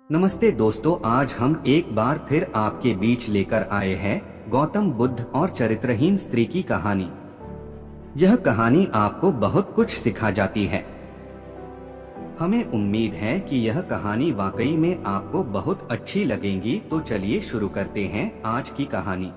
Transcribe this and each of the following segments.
नमस्ते दोस्तों, आज हम एक बार फिर आपके बीच लेकर आए हैं गौतम बुद्ध और चरित्रहीन स्त्री की कहानी। यह कहानी आपको बहुत कुछ सिखा जाती है। हमें उम्मीद है कि यह कहानी वाकई में आपको बहुत अच्छी लगेगी। तो चलिए शुरू करते हैं आज की कहानी।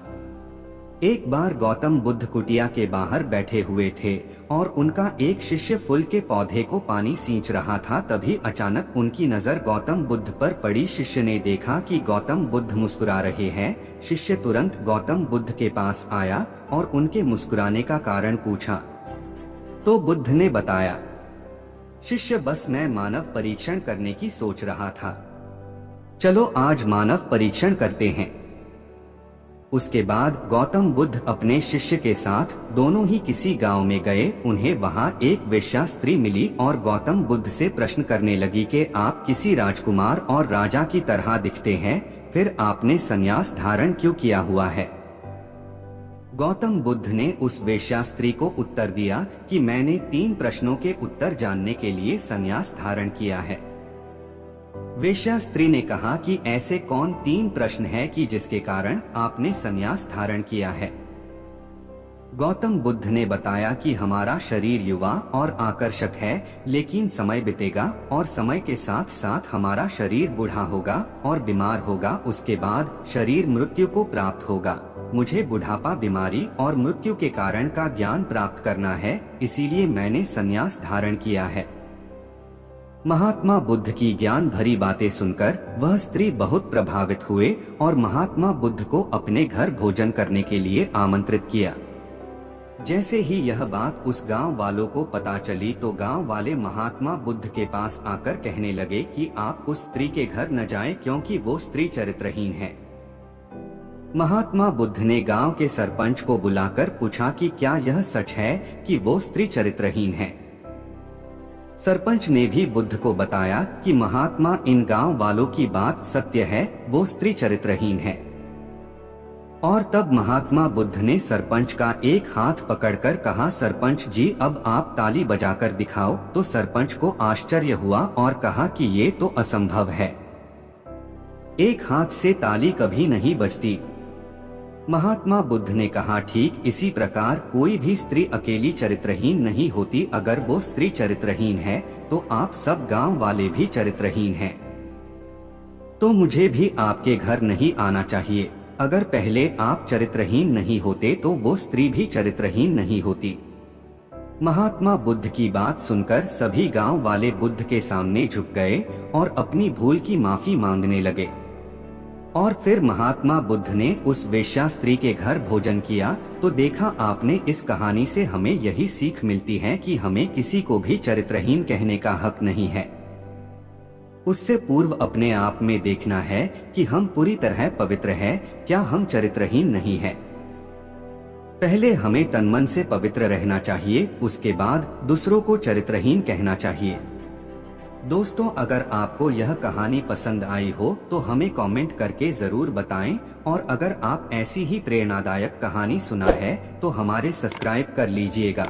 एक बार गौतम बुद्ध कुटिया के बाहर बैठे हुए थे और उनका एक शिष्य फूल के पौधे को पानी सींच रहा था। तभी अचानक उनकी नजर गौतम बुद्ध पर पड़ी। शिष्य ने देखा कि गौतम बुद्ध मुस्कुरा रहे हैं। शिष्य तुरंत गौतम बुद्ध के पास आया और उनके मुस्कुराने का कारण पूछा। तो बुद्ध ने बताया, शिष्य, बस मैं मानव परीक्षण करने की सोच रहा था। चलो आज मानव परीक्षण करते हैं। उसके बाद गौतम बुद्ध अपने शिष्य के साथ दोनों ही किसी गांव में गए। उन्हें वहां एक वेश्या स्त्री मिली और गौतम बुद्ध से प्रश्न करने लगी कि आप किसी राजकुमार और राजा की तरह दिखते हैं, फिर आपने संन्यास धारण क्यों किया हुआ है? गौतम बुद्ध ने उस वेश्या स्त्री को उत्तर दिया कि मैंने 3 प्रश्नों के उत्तर जानने के लिए संन्यास धारण किया है। वेश्या स्त्री ने कहा कि ऐसे कौन 3 प्रश्न है कि जिसके कारण आपने संन्यास धारण किया है? गौतम बुद्ध ने बताया कि हमारा शरीर युवा और आकर्षक है, लेकिन समय बीतेगा और समय के साथ साथ हमारा शरीर बूढ़ा होगा और बीमार होगा। उसके बाद शरीर मृत्यु को प्राप्त होगा। मुझे बुढ़ापा, बीमारी और मृत्यु के कारण का ज्ञान प्राप्त करना है, इसीलिए मैंने संन्यास धारण किया है। महात्मा बुद्ध की ज्ञान भरी बातें सुनकर वह स्त्री बहुत प्रभावित हुए और महात्मा बुद्ध को अपने घर भोजन करने के लिए आमंत्रित किया। जैसे ही यह बात उस गांव वालों को पता चली तो गांव वाले महात्मा बुद्ध के पास आकर कहने लगे कि आप उस स्त्री के घर न जाएं, क्योंकि वो स्त्री चरित्रहीन है। महात्मा बुद्ध ने गांव के सरपंच को बुलाकर पूछा कि क्या यह सच है कि वो स्त्री चरित्रहीन है। सरपंच ने भी बुद्ध को बताया कि महात्मा, इन गांव वालों की बात सत्य है, वो स्त्री चरित्रहीन है। और तब महात्मा बुद्ध ने सरपंच का एक हाथ पकड़कर कहा, सरपंच जी, अब आप ताली बजाकर दिखाओ। तो सरपंच को आश्चर्य हुआ और कहा कि ये तो असंभव है, एक हाथ से ताली कभी नहीं बजती। महात्मा बुद्ध ने कहा, ठीक इसी प्रकार कोई भी स्त्री अकेली चरित्रहीन नहीं होती। अगर वो स्त्री चरित्रहीन है तो आप सब गांव वाले भी चरित्रहीन हैं। तो मुझे भी आपके घर नहीं आना चाहिए। अगर पहले आप चरित्रहीन नहीं होते तो वो स्त्री भी चरित्रहीन नहीं होती। महात्मा बुद्ध की बात सुनकर सभी गांव वाले बुद्ध के सामने झुक गए और अपनी भूल की माफी मांगने लगे। और फिर महात्मा बुद्ध ने उस वेश्या स्त्री के घर भोजन किया। तो देखा आपने, इस कहानी से हमें यही सीख मिलती है कि हमें किसी को भी चरित्रहीन कहने का हक नहीं है। उससे पूर्व अपने आप में देखना है कि हम पूरी तरह पवित्र हैं, क्या हम चरित्रहीन नहीं हैं। पहले हमें तन मन से पवित्र रहना चाहिए, उसके बाद दूसरों को चरित्रहीन कहना चाहिए। दोस्तों, अगर आपको यह कहानी पसंद आई हो तो हमें कमेंट करके जरूर बताएं। और अगर आप ऐसी ही प्रेरणादायक कहानी सुना है तो हमारे सब्सक्राइब कर लीजिएगा।